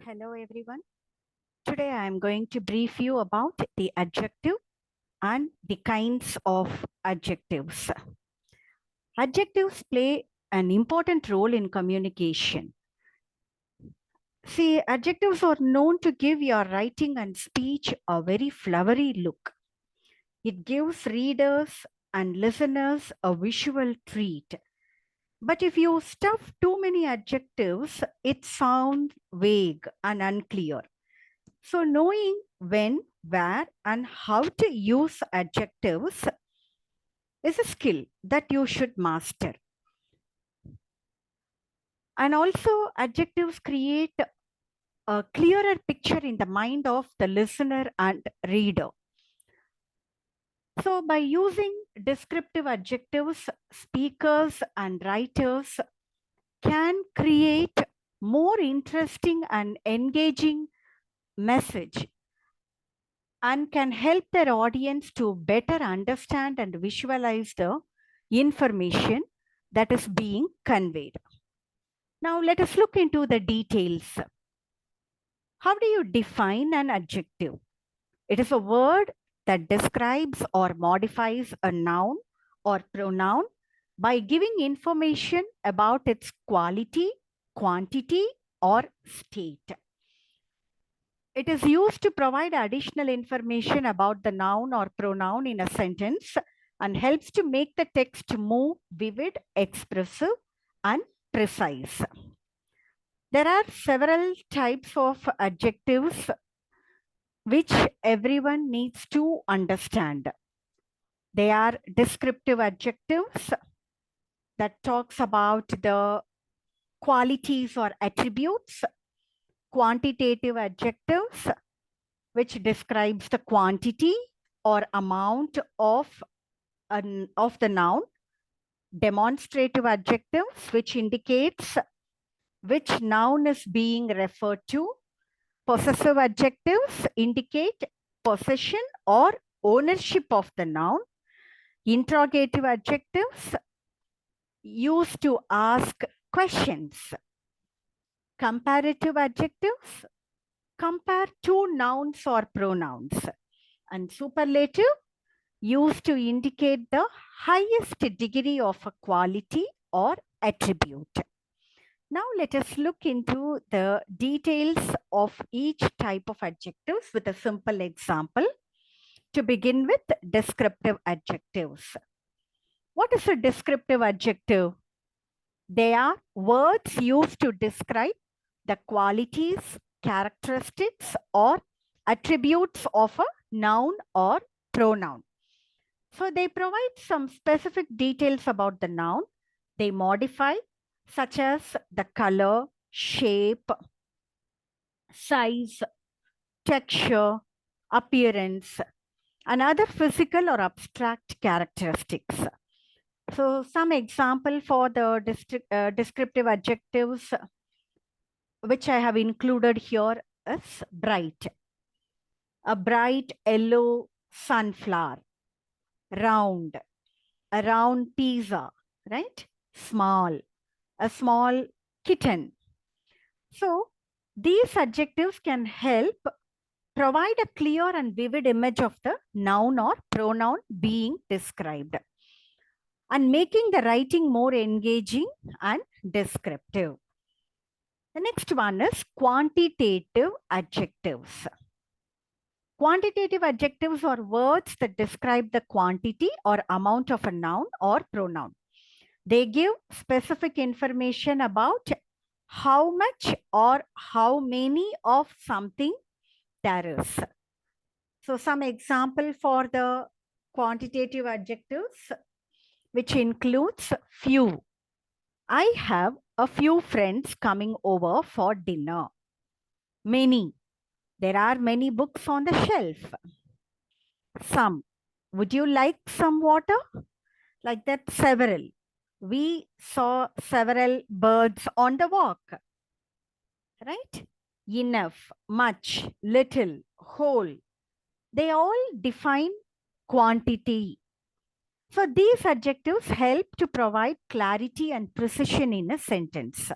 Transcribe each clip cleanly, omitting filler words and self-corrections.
Hello everyone. Today I am going to brief you about the adjective and the kinds of adjectives. Adjectives play an important role in communication. See, adjectives are known to give your writing and speech a very flowery look. It gives readers and listeners a visual treat. But if you stuff too many adjectives, it sounds vague and unclear. So, knowing when, where, and how to use adjectives is a skill that you should master. And also, adjectives create a clearer picture in the mind of the listener and reader. So, by using descriptive adjectives, speakers and writers can create more interesting and engaging message and can help their audience to better understand and visualize the information that is being conveyed. Now, let us look into the details. How do you define an adjective? It is a word that describes or modifies a noun or pronoun by giving information about its quality, quantity, or state. It is used to provide additional information about the noun or pronoun in a sentence and helps to make the text more vivid, expressive, and precise. There are several types of adjectives which everyone needs to understand. They are descriptive adjectives that talks about the qualities or attributes, quantitative adjectives which describes the quantity or amount of the noun, demonstrative adjectives which indicates which noun is being referred to, possessive adjectives indicate possession or ownership of the noun, interrogative adjectives used to ask questions, comparative adjectives compare two nouns or pronouns, and superlative used to indicate the highest degree of a quality or attribute. Now let us look into the details of each type of adjectives with a simple example. To begin with, descriptive adjectives. What is a descriptive adjective? They are words used to describe the qualities, characteristics, or attributes of a noun or pronoun. So they provide some specific details about the noun. They modify, such as the color, shape, size, texture, appearance, and other physical or abstract characteristics. So some example for the descriptive adjectives which I have included here is bright. A bright yellow sunflower. Round. A round pizza, right? Small. A small kitten. So these adjectives can help provide a clear and vivid image of the noun or pronoun being described and making the writing more engaging and descriptive. The next one is quantitative adjectives. Quantitative adjectives are words that describe the quantity or amount of a noun or pronoun. They give specific information about how much or how many of something there is. So some example for the quantitative adjectives, which includes few. I have a few friends coming over for dinner. Many. There are many books on the shelf. Some. Would you like some water? Like that, several. We saw several birds on the walk. Right? Enough, much, little, whole. They all define quantity. So these adjectives help to provide clarity and precision in a sentence.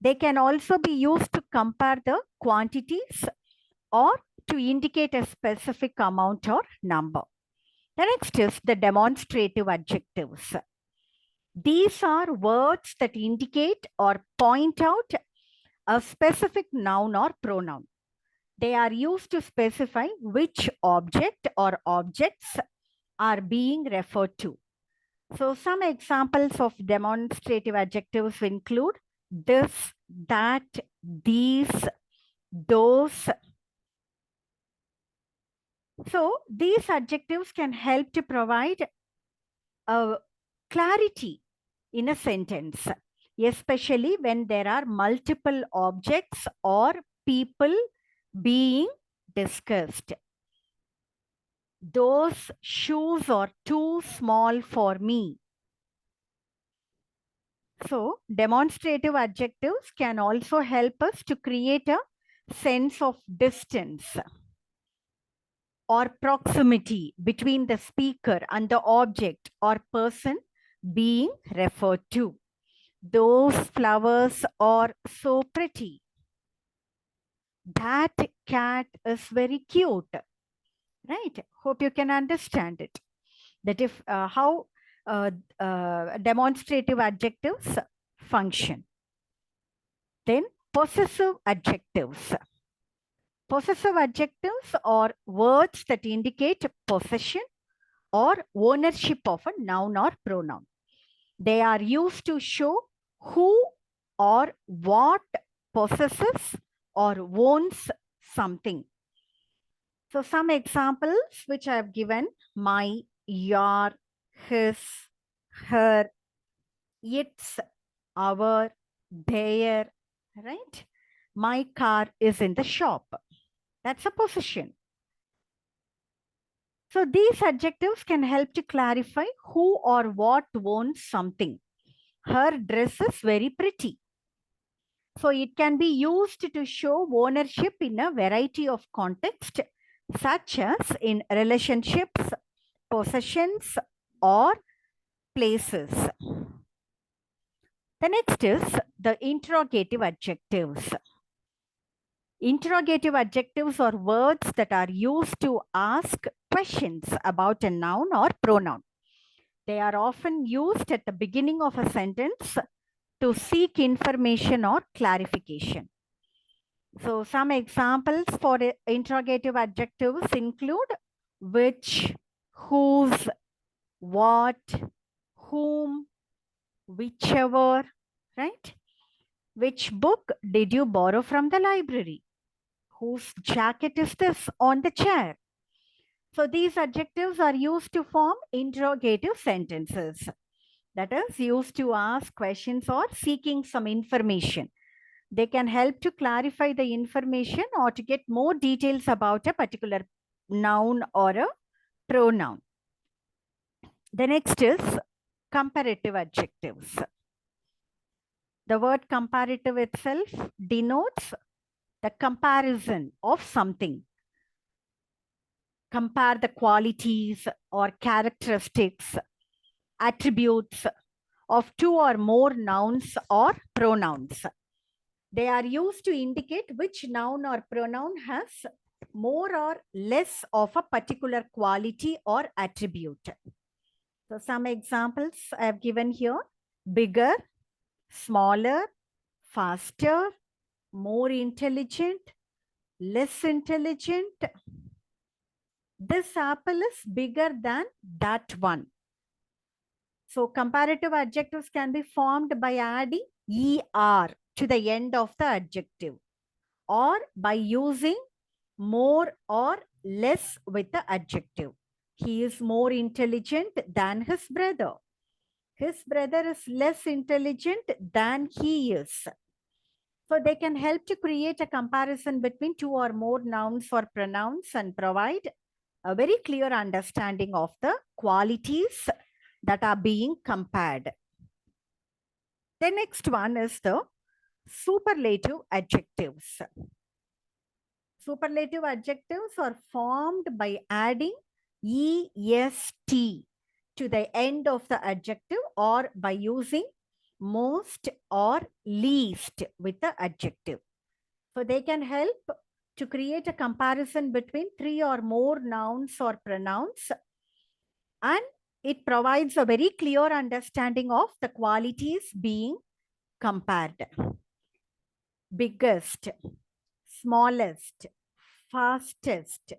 They can also be used to compare the quantities or to indicate a specific amount or number. The next is the demonstrative adjectives. These are words that indicate or point out a specific noun or pronoun. They are used to specify which object or objects are being referred to. So some examples of demonstrative adjectives include this, that, these, those. So these adjectives can help to provide a clarity in a sentence, especially when there are multiple objects or people being discussed. Those shoes are too small for me. So, demonstrative adjectives can also help us to create a sense of distance or proximity between the speaker and the object or person being referred to. Those flowers are so pretty. That cat is very cute. Right? Hope you can understand it. That if how demonstrative adjectives function. Then possessive adjectives. Possessive adjectives are words that indicate possession or ownership of a noun or pronoun. They are used to show who or what possesses or owns something. So some examples which I have given: my, your, his, her, its, our, their, right? My car is in the shop. That's a possession. So these adjectives can help to clarify who or what owns something. Her dress is very pretty. So it can be used to show ownership in a variety of contexts, such as in relationships, possessions, or places. The next is the interrogative adjectives. Interrogative adjectives are words that are used to ask questions about a noun or pronoun. They are often used at the beginning of a sentence to seek information or clarification. So some examples for interrogative adjectives include which, whose, what, whom, whichever, right? Which book did you borrow from the library? Whose jacket is this on the chair? So these adjectives are used to form interrogative sentences. That is used to ask questions or seeking some information. They can help to clarify the information or to get more details about a particular noun or a pronoun. The next is comparative adjectives. The word comparative itself denotes the comparison of something. Compare the qualities or characteristics, attributes of two or more nouns or pronouns. They are used to indicate which noun or pronoun has more or less of a particular quality or attribute. So some examples I have given here: bigger, smaller, faster, more intelligent, less intelligent. This apple is bigger than that one. So comparative adjectives can be formed by adding er to the end of the adjective, or by using more or less with the adjective. He is more intelligent than his brother. His brother is less intelligent than he is. So they can help to create a comparison between two or more nouns or pronouns and provide a very clear understanding of the qualities that are being compared. The next one is the superlative adjectives. Superlative adjectives are formed by adding est to the end of the adjective or by using most, or least with the adjective. So they can help to create a comparison between 3 or more nouns or pronouns, and it provides a very clear understanding of the qualities being compared. Biggest, smallest, fastest,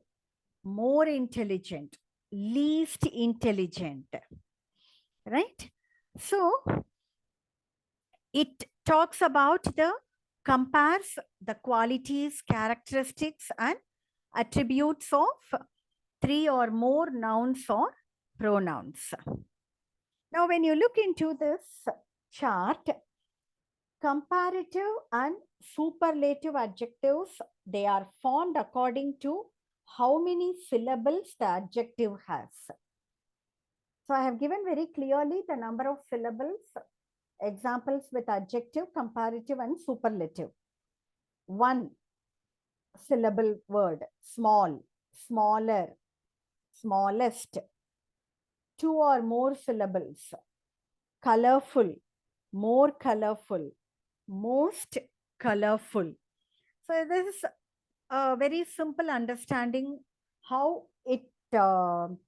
more intelligent, least intelligent, right? So it talks about the compares the qualities, characteristics, and attributes of 3 or more nouns or pronouns. Now, when you look into this chart, comparative and superlative adjectives, they are formed according to how many syllables the adjective has. So I have given very clearly the number of syllables, examples with adjective, comparative, and superlative. 1 syllable word, small, smaller, smallest. 2 or more syllables, colorful, more colorful, most colorful. So this is a very simple understanding how the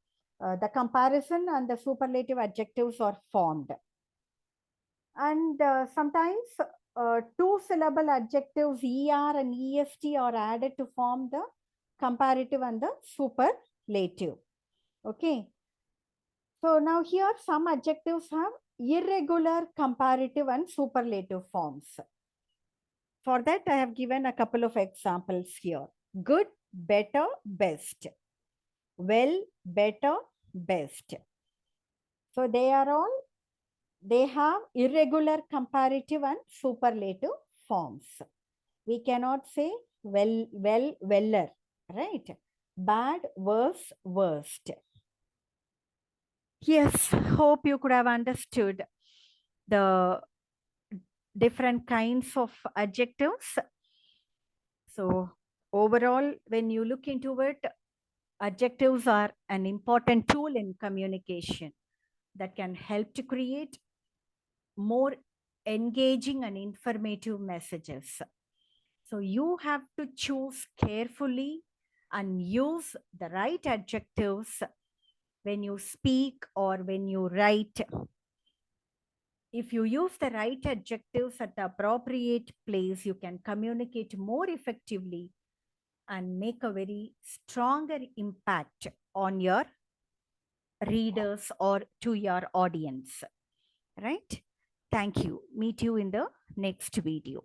comparison and the superlative adjectives are formed. And sometimes 2-syllable adjectives ER and EST are added to form the comparative and the superlative. Okay. So now here some adjectives have irregular comparative and superlative forms. For that, I have given a couple of examples here. Good, better, best. Well, better, best. So they have irregular comparative and superlative forms. We cannot say weller, right? Bad, worse, worst. Yes, hope you could have understood the different kinds of adjectives. So overall, when you look into it, adjectives are an important tool in communication that can help to create more engaging and informative messages. So you have to choose carefully and use the right adjectives when you speak or when you write. If you use the right adjectives at the appropriate place, you can communicate more effectively and make a very stronger impact on your readers or to your audience, right? Thank you. Meet you in the next video.